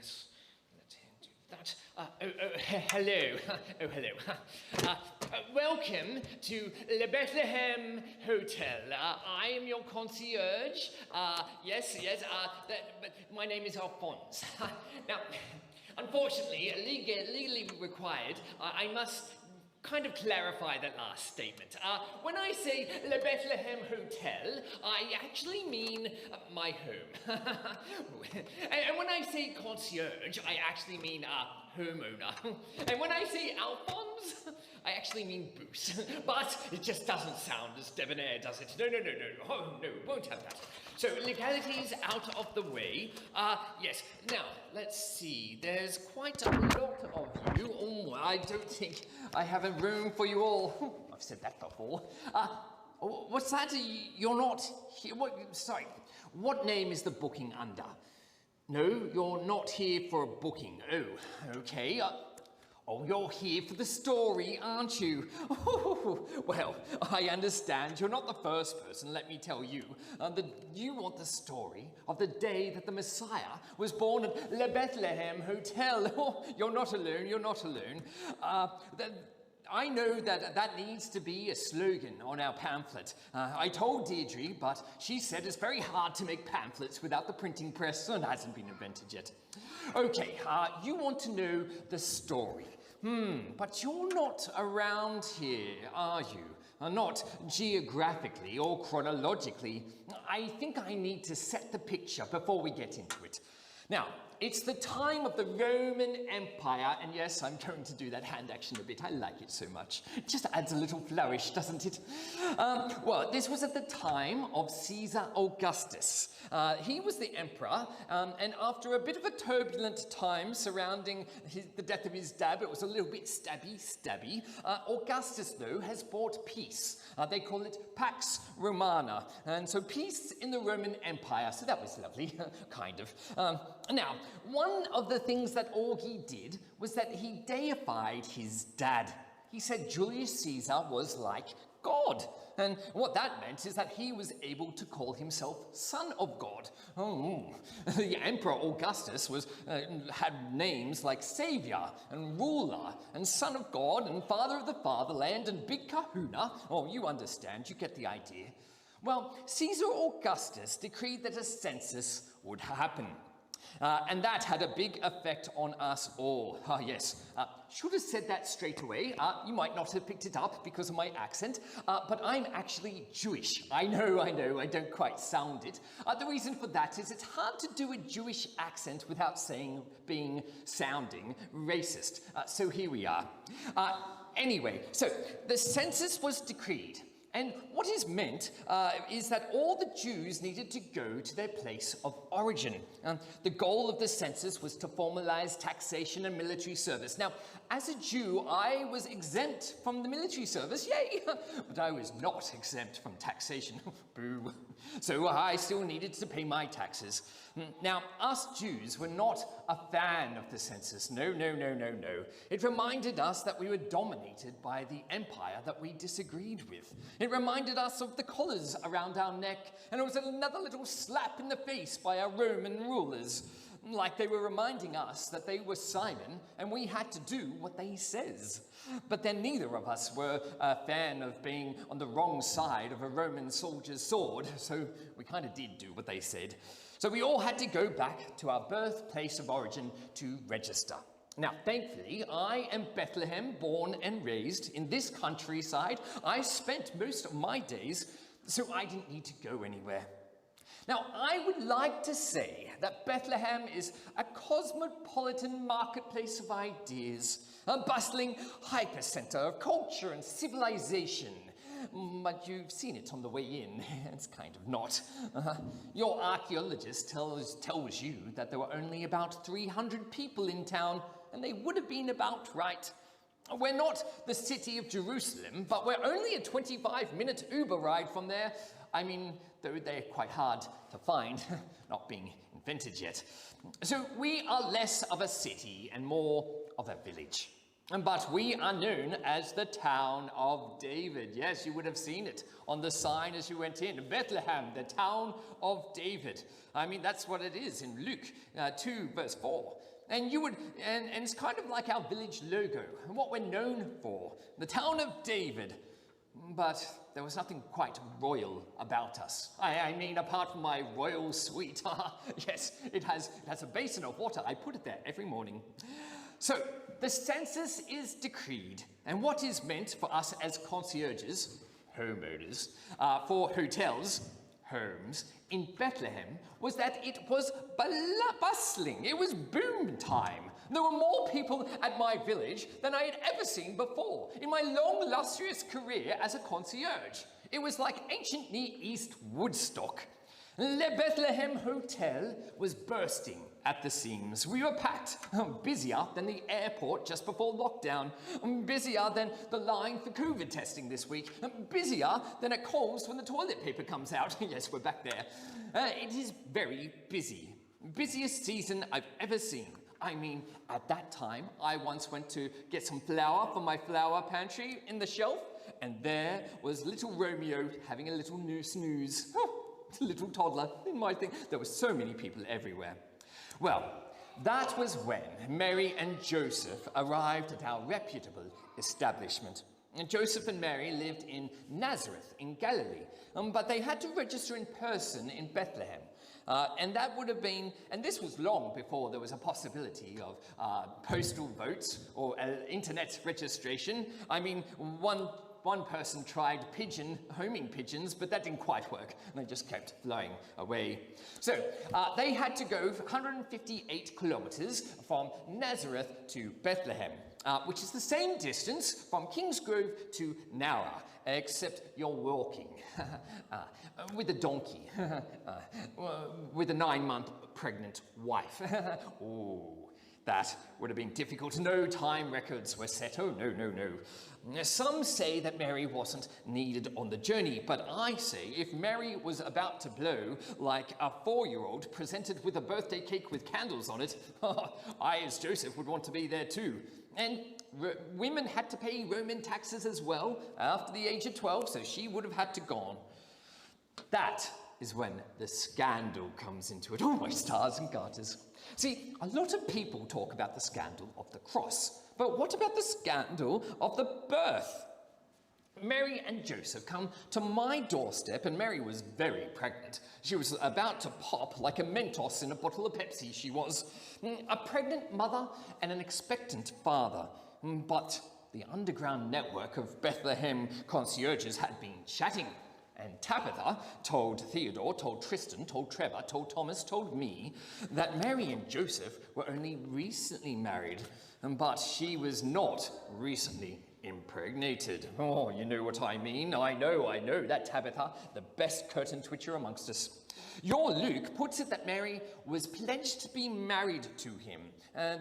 yes, let's do that. Hello. Hello. Welcome to the Bethlehem Hotel. I am your concierge. My name is Alfonse. Now, unfortunately, legally required, I must kind of clarify that last statement. When I say the Bethlehem Hotel, I actually mean my home. And when I say concierge, I actually mean homeowner. And when I say Alphonse, I actually mean booze. But it just doesn't sound as debonair, does it? No. Oh, no, won't have that. So legality's out of the way. Yes. Now, let's see. There's quite a lot of you. Oh, I don't think I have a room for you all. I've said that before. What's that? You're not here. Sorry. What name is the booking under? No, you're not here for a booking. Oh, okay. You're here for the story, aren't you? Well, I understand. You're not the first person, let me tell you. You want the story of the day that the Messiah was born at the Bethlehem Hotel. You're not alone. I know that needs to be a slogan on our pamphlet. I told Deirdre, but she said it's very hard to make pamphlets without the printing press, and hasn't been invented yet. Okay, you want to know the story. But you're not around here, are you? Not geographically or chronologically. I think I need to set the picture before we get into it. Now, it's the time of the Roman Empire, and yes, I'm going to do that hand action a bit. I like it so much. It just adds a little flourish, doesn't it? Well, this was at the time of Caesar Augustus. He was the emperor, and after a bit of a turbulent time surrounding the death of his dad, it was a little bit stabby. Augustus, though, has brought peace. They call it Pax Romana, and so peace in the Roman Empire. So that was lovely, kind of. Now, one of the things that Augie did was that he deified his dad. He said Julius Caesar was like God. And what that meant is that he was able to call himself son of God. The Emperor Augustus had names like Saviour and Ruler and Son of God and Father of the Fatherland and Big Kahuna. Oh, you understand, you get the idea. Well, Caesar Augustus decreed that a census would happen. And that had a big effect on us all. Yes, should have said that straight away. You might not have picked it up because of my accent, but I'm actually Jewish. I know, I don't quite sound it. The reason for that is it's hard to do a Jewish accent without sounding racist. So here we are. Anyway, so the census was decreed. And what is meant is that all the Jews needed to go to their place of origin. The goal of the census was to formalize taxation and military service. Now, as a Jew, I was exempt from the military service, yay! But I was not exempt from taxation, boo. So I still needed to pay my taxes. Now, us Jews were not a fan of the census. No. It reminded us that we were dominated by the empire that we disagreed with. It reminded us of the collars around our neck, and it was another little slap in the face by our Roman rulers, like they were reminding us that they were Simon and we had to do what they says. But then neither of us were a fan of being on the wrong side of a Roman soldier's sword, so we kind of did do what they said. So we all had to go back to our birthplace of origin to register. Now, thankfully, I am Bethlehem, born and raised in this countryside. I spent most of my days, so I didn't need to go anywhere. Now, I would like to say that Bethlehem is a cosmopolitan marketplace of ideas, a bustling hypercenter of culture and civilization. But you've seen it on the way in. It's kind of not. Your archaeologist tells you that there were only about 300 people in town, and they would have been about right. We're not the city of Jerusalem, but we're only a 25-minute Uber ride from there. I mean, though they're quite hard to find, not being invented yet. So we are less of a city and more of a village. But we are known as the town of David. Yes, you would have seen it on the sign as you went in. Bethlehem, the town of David. I mean, that's what it is in Luke 2, verse 4. And and it's kind of like our village logo, and what we're known for, the town of David. But there was nothing quite royal about us. I mean, apart from my royal suite. Yes, it has a basin of water. I put it there every morning. So, the census is decreed, and what is meant for us as concierges, homeowners, for hotels, homes, in Bethlehem, was that it was bustling. It was boom time. There were more people at my village than I had ever seen before in my long, illustrious career as a concierge. It was like ancient Near East Woodstock. Le Bethlehem Hotel was bursting at the seams. We were packed, busier than the airport just before lockdown, busier than the line for COVID testing this week, busier than at Coles when the toilet paper comes out. Yes, we're back there. It is very busy. Busiest season I've ever seen. I mean, at that time, I once went to get some flour for my flour pantry in the shelf, and there was little Romeo having a little snooze. Little toddler in my thing. There were so many people everywhere. Well, that was when Mary and Joseph arrived at our reputable establishment. And Joseph and Mary lived in Nazareth in Galilee, but they had to register in person in Bethlehem. And that would have been, and this was long before there was a possibility of postal votes or internet registration. I mean, one person tried homing pigeons, but that didn't quite work, and they just kept flying away. So they had to go 158 kilometers from Nazareth to Bethlehem, which is the same distance from Kingsgrove to Nowra, except you're walking with a donkey, with a 9-month pregnant wife. Oh, that would have been difficult. No time records were set. Oh, no, no, no. Some say that Mary wasn't needed on the journey, but I say if Mary was about to blow like a 4-year-old presented with a birthday cake with candles on it, I, as Joseph, would want to be there too. And women had to pay Roman taxes as well after the age of 12, so she would have had to gone. That is when the scandal comes into it. Oh, my stars and garters. See, a lot of people talk about the scandal of the cross, but what about the scandal of the birth? Mary and Joseph come to my doorstep, and Mary was very pregnant. She was about to pop like a Mentos in a bottle of Pepsi, she was. A pregnant mother and an expectant father. But the underground network of Bethlehem concierges had been chatting. And Tabitha told Theodore, told Tristan, told Trevor, told Thomas, told me that Mary and Joseph were only recently married, but she was not recently impregnated. Oh, you know what I mean. I know, that Tabitha, the best curtain twitcher amongst us. Your Luke puts it that Mary was pledged to be married to him,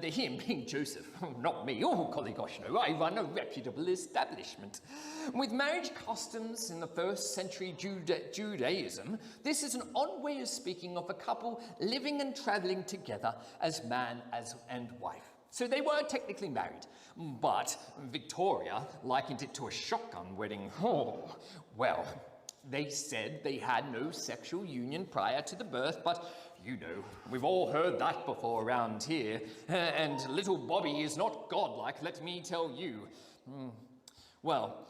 the him being Joseph, not me. Oh, golly gosh, no, I run a reputable establishment. With marriage customs in the 1st century Judaism, this is an odd way of speaking of a couple living and travelling together as man and wife. So they were technically married, but Victoria likened it to a shotgun wedding. Oh, well, they said they had no sexual union prior to the birth, but you know, we've all heard that before around here, and little Bobby is not godlike, let me tell you. Well,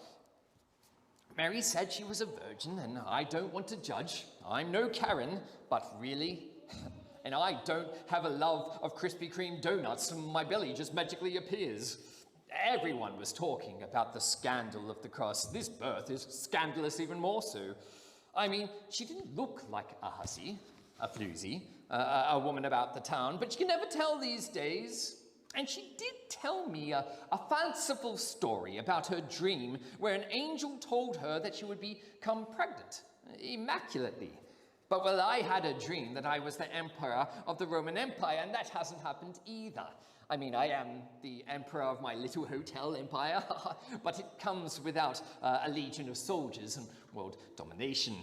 Mary said she was a virgin, and I don't want to judge. I'm no Karen, but really? And I don't have a love of Krispy Kreme donuts, and my belly just magically appears. Everyone was talking about the scandal of the cross. This birth is scandalous even more so. I mean, she didn't look like a hussy, a floozy, a woman about the town, but you can never tell these days. And she did tell me a fanciful story about her dream where an angel told her that she would become pregnant, immaculately. But, well, I had a dream that I was the emperor of the Roman Empire, and that hasn't happened either. I mean, I am the emperor of my little hotel empire, but it comes without a legion of soldiers and world domination.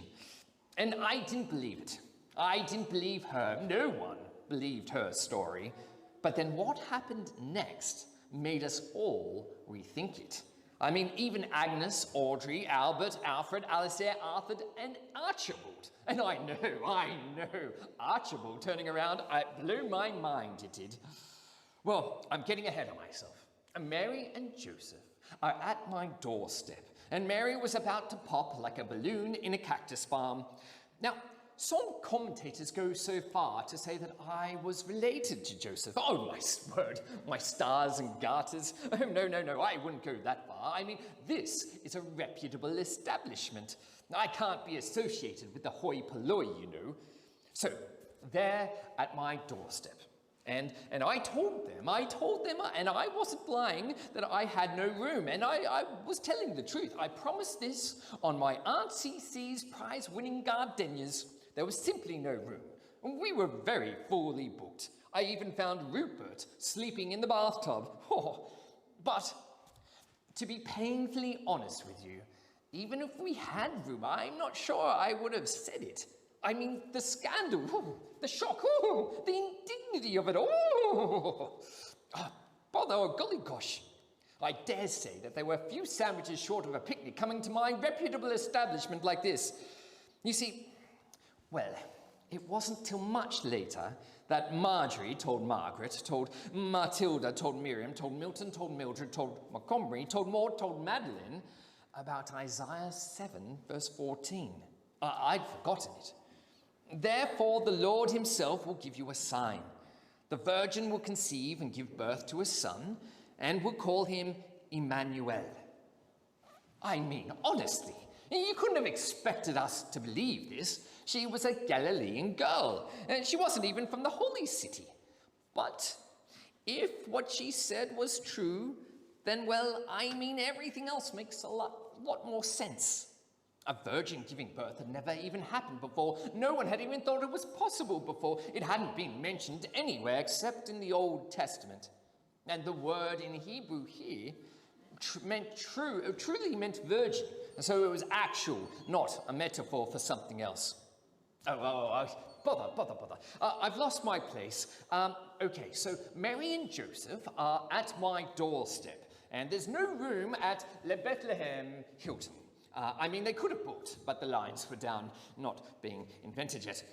And I didn't believe it. I didn't believe her. No one believed her story. But then what happened next made us all rethink it. I mean, even Agnes, Audrey, Albert, Alfred, Alistair, Arthur, and Archibald. And I know, Archibald turning around, it blew my mind, it did. Well, I'm getting ahead of myself. Mary and Joseph are at my doorstep, and Mary was about to pop like a balloon in a cactus farm. Now, some commentators go so far to say that I was related to Joseph. Oh, my word, my stars and garters. Oh, no, I wouldn't go that far. I mean, this is a reputable establishment. I can't be associated with the hoi polloi, you know. So, there at my doorstep. And I told them, and I wasn't lying, that I had no room, and I was telling the truth. I promised this on my Aunt Cece's prize-winning gardenias. There was simply no room. We were very fully booked. I even found Rupert sleeping in the bathtub. Oh, but to be painfully honest with you, even if we had room, I'm not sure I would have said it. I mean, the scandal, the shock, the indignity of it all. Bother, oh, golly gosh. I dare say that there were few sandwiches short of a picnic coming to my reputable establishment like this. You see, well, it wasn't till much later that Marjorie told Margaret, told Matilda, told Miriam, told Milton, told Mildred, told Montgomery, told Maud, told Madeline about Isaiah 7, verse 14. I'd forgotten it. Therefore, the Lord himself will give you a sign. The virgin will conceive and give birth to a son, and will call him Emmanuel. I mean, honestly, you couldn't have expected us to believe this. She was a Galilean girl, and she wasn't even from the holy city. But if what she said was true, then, well, I mean, everything else makes a lot more sense. A virgin giving birth had never even happened before. No one had even thought it was possible before. It hadn't been mentioned anywhere except in the Old Testament. And the word in Hebrew here truly meant virgin. So it was actual, not a metaphor for something else. Bother. I've lost my place. Okay, so Mary and Joseph are at my doorstep, and there's no room at Le Bethlehem Hilton. I mean, they could have booked, but the lines were down, not being invented yet.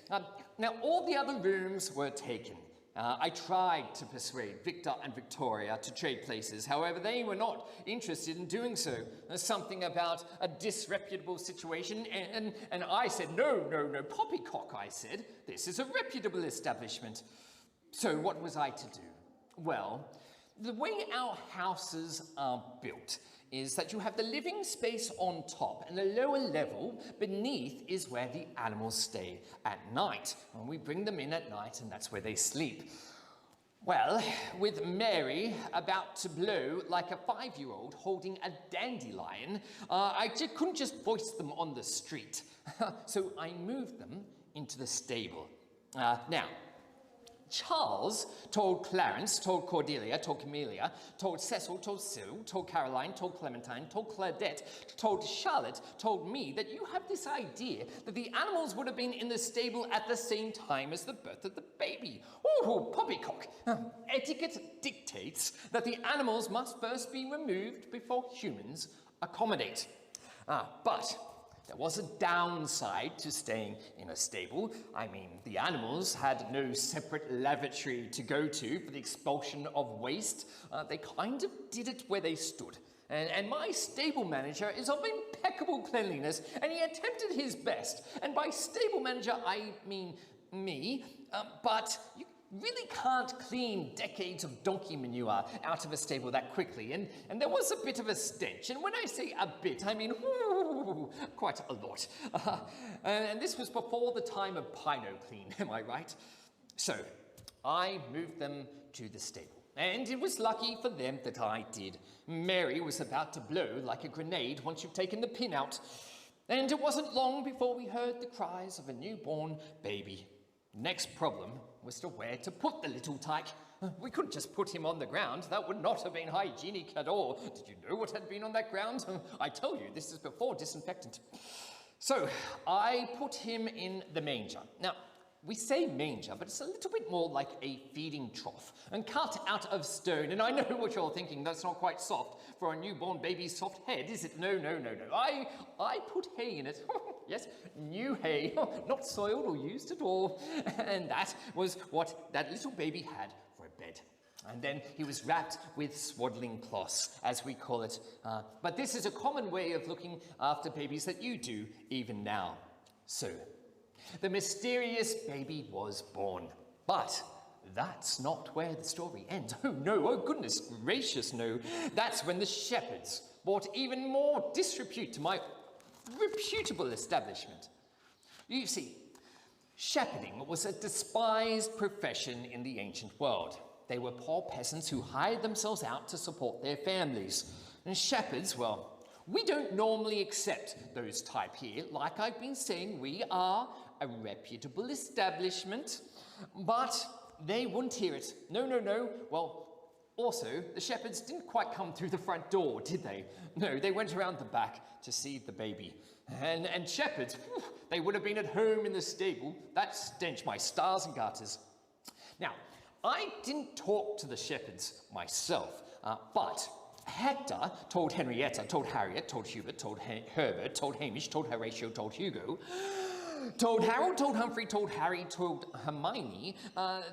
Now, all the other rooms were taken. I tried to persuade Victor and Victoria to trade places. However, they were not interested in doing so. There's something about a disreputable situation, and I said, no, poppycock, I said. This is a reputable establishment. So what was I to do? Well, the way our houses are built is that you have the living space on top, and the lower level beneath is where the animals stay at night. And we bring them in at night, and that's where they sleep. Well, with Mary about to blow like a 5-year-old holding a dandelion, I couldn't just voice them on the street. So I moved them into the stable. Now, Charles told Clarence, told Cordelia, told Camellia, told Cecil, told Cyril, told Caroline, told Clementine, told Claudette, told Charlotte, told me that you have this idea that the animals would have been in the stable at the same time as the birth of the baby. Oh, poppycock. Etiquette dictates that the animals must first be removed before humans accommodate. But there was a downside to staying in a stable. I mean, the animals had no separate lavatory to go to for the expulsion of waste. They kind of did it where they stood. And my stable manager is of impeccable cleanliness, and he attempted his best. And by stable manager, I mean me, but you really can't clean decades of donkey manure out of a stable that quickly, and there was a bit of a stench, and when I say a bit, I mean quite a lot. And this was before the time of Pino Clean, am I right? So I moved them to the stable, and it was lucky for them that I did. Mary was about to blow like a grenade once you've taken the pin out, and it wasn't long before we heard the cries of a newborn baby. Next problem was to where to put the little tyke. We couldn't just put him on the ground. That would not have been hygienic at all. Did you know what had been on that ground? I tell you, this is before disinfectant. So I put him in the manger. Now, we say manger, but it's a little bit more like a feeding trough and cut out of stone. And I know what you're thinking. That's not quite soft for a newborn baby's soft head, is it? No. I put hay in it. Yes, new hay, not soiled or used at all. And that was what that little baby had for a bed. And then he was wrapped with swaddling cloths, as we call it. But this is a common way of looking after babies that you do even now. So, the mysterious baby was born. But that's not where the story ends. Oh no, oh goodness gracious no. That's when the shepherds brought even more disrepute to my reputable establishment. You see, shepherding was a despised profession in the ancient world. They were poor peasants who hired themselves out to support their families. And shepherds, well, we don't normally accept those type here. Like I've been saying, we are a reputable establishment, but they wouldn't hear it. No, no, no. Well, also, the shepherds didn't quite come through the front door, did they? No, they went around the back to see the baby. And shepherds, they would have been at home in the stable. That stench my stars and garters. Now, I didn't talk to the shepherds myself, but Hector told Henrietta, told Harriet, told Hubert, told Herbert, told Hamish, told Horatio, told Hugo, told Harold, told Humphrey, told Harry, told Hermione,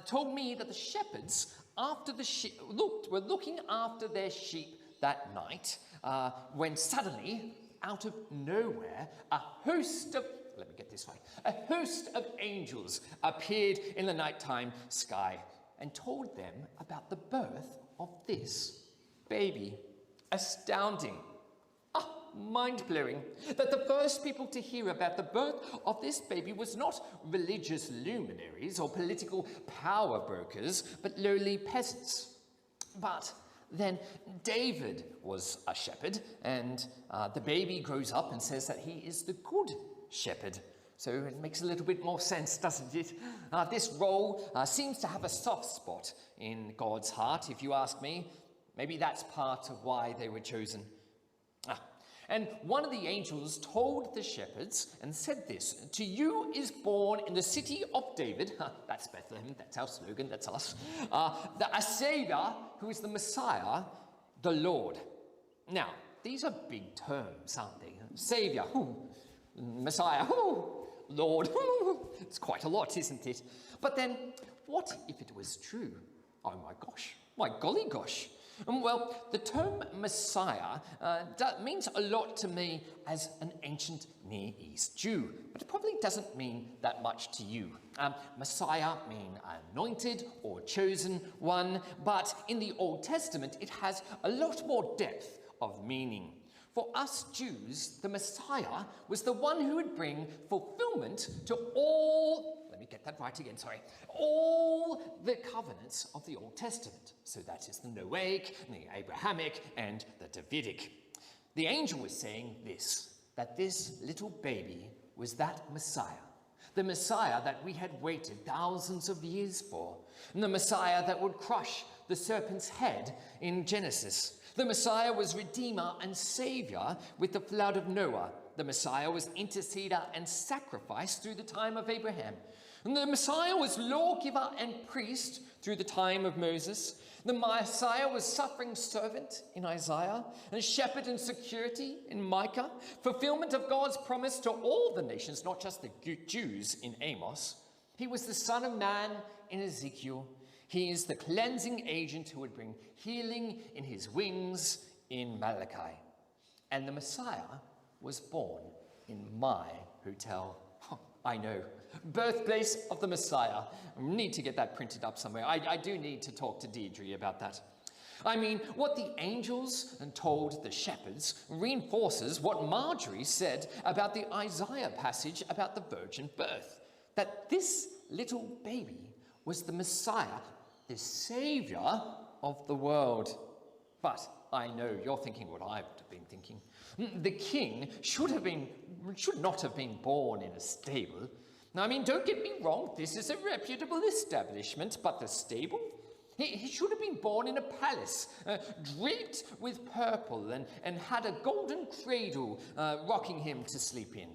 told me that the shepherds were looking after their sheep that night, when suddenly, out of nowhere, a host of angels appeared in the nighttime sky and told them about the birth of this baby. Astounding. Mind-blowing that the first people to hear about the birth of this baby was not religious luminaries or political power brokers, but lowly peasants. But then David was a shepherd, and the baby grows up and says that he is the good shepherd. So it makes a little bit more sense, doesn't it? This role seems to have a soft spot in God's heart, if you ask me. Maybe that's part of why they were chosen. And one of the angels told the shepherds and said this, "To you is born in the city of David," that's Bethlehem, that's our slogan, that's us, a Saviour who is the Messiah, the Lord. Now, these are big terms, aren't they? Saviour, Messiah, Lord, it's quite a lot, isn't it? But then, what if it was true? Oh my gosh, my golly gosh. Well, the term Messiah means a lot to me as an ancient Near East Jew, but it probably doesn't mean that much to you. Messiah means anointed or chosen one, but in the Old Testament it has a lot more depth of meaning. For us Jews, the Messiah was the one who would bring fulfillment to all the covenants of the Old Testament. So that is the Noahic, the Abrahamic, and the Davidic. The angel was saying this, that this little baby was that Messiah, the Messiah that we had waited thousands of years for, and the Messiah that would crush the serpent's head in Genesis. The Messiah was Redeemer and Saviour with the flood of Noah. The Messiah was interceder and sacrifice through the time of Abraham. And the Messiah was lawgiver and priest through the time of Moses. The Messiah was suffering servant in Isaiah, and shepherd and security in Micah, fulfillment of God's promise to all the nations, not just the Jews in Amos. He was the Son of Man in Ezekiel. He is the cleansing agent who would bring healing in his wings in Malachi. And the Messiah was born in my hotel. I know, birthplace of the Messiah. I need to get that printed up somewhere. I do need to talk to Deirdre about that. I mean, what the angels told the shepherds reinforces what Marjorie said about the Isaiah passage about the virgin birth, that this little baby was the Messiah, the Saviour of the world. But I know you're thinking what I've been thinking. The king should not have been born in a stable. Now, I mean, don't get me wrong, this is a reputable establishment, but the stable? He should have been born in a palace, draped with purple, and had a golden cradle rocking him to sleep in.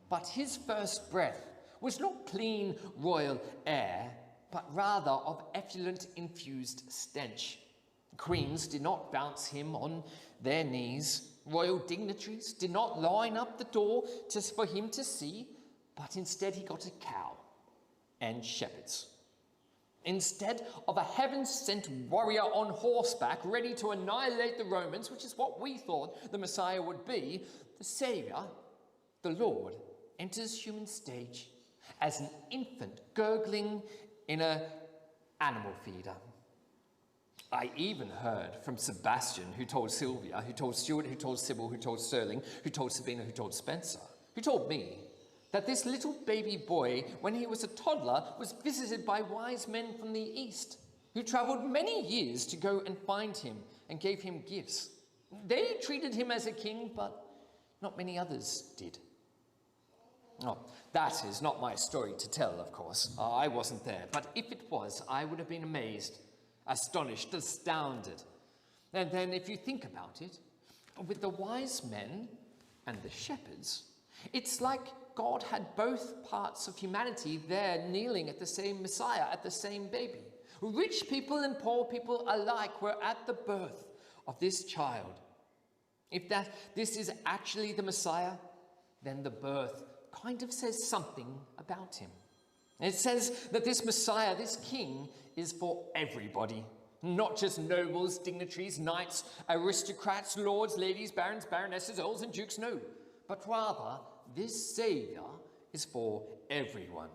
But his first breath was not clean royal air, but rather of effluent infused stench. Queens did not bounce him on their knees. Royal dignitaries did not line up the door for him to see, but instead he got a cow and shepherds. Instead of a heaven-sent warrior on horseback ready to annihilate the Romans, which is what we thought the Messiah would be, the Saviour, the Lord, enters human stage as an infant gurgling in an animal feeder. I even heard from Sebastian, who told Sylvia, who told Stuart, who told Sybil, who told Sterling, who told Sabina, who told Spencer, who told me that this little baby boy, when he was a toddler, was visited by wise men from the east, who travelled many years to go and find him and gave him gifts. They treated him as a king, but not many others did. Oh, that is not my story to tell, of course. I wasn't there, but if it was, I would have been amazed, astonished, astounded. And then if you think about it, with the wise men and the shepherds, it's like God had both parts of humanity there kneeling at the same Messiah, at the same baby. Rich people and poor people alike were at the birth of this child. If this is actually the Messiah, then the birth kind of says something about him. It says that this Messiah, this king, is for everybody. Not just nobles, dignitaries, knights, aristocrats, lords, ladies, barons, baronesses, earls and dukes, no. But rather, this Saviour is for everyone.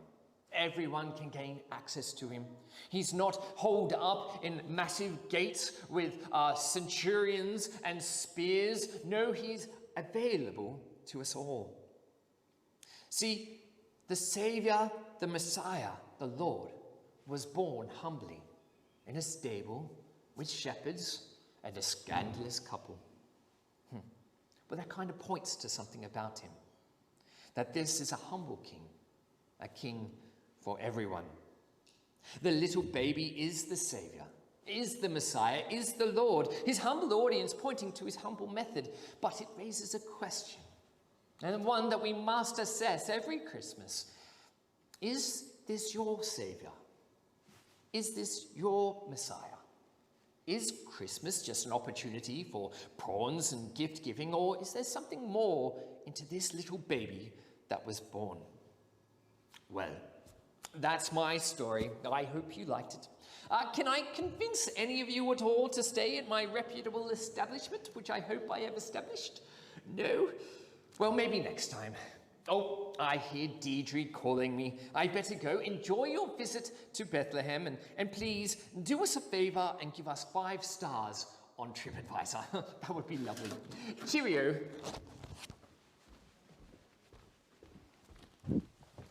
Everyone can gain access to him. He's not holed up in massive gates with centurions and spears. No, he's available to us all. See, the Saviour, the Messiah, the Lord, was born humbly in a stable with shepherds and a scandalous couple. But that kind of points to something about him. That this is a humble king, a king for everyone. The little baby is the Saviour, is the Messiah, is the Lord. His humble audience pointing to his humble method, but it raises a question, and one that we must assess every Christmas. Is this your Saviour? Is this your Messiah? Is Christmas just an opportunity for prawns and gift giving, or is there something more into this little baby that was born? Well, that's my story. I hope you liked it. Can I convince any of you at all to stay at my reputable establishment, which I hope I have established? No? Well, maybe next time. Oh, I hear Deirdre calling me. I'd better go. Enjoy your visit to Bethlehem, and please do us a favour and give us 5 stars on TripAdvisor. That would be lovely. Cheerio.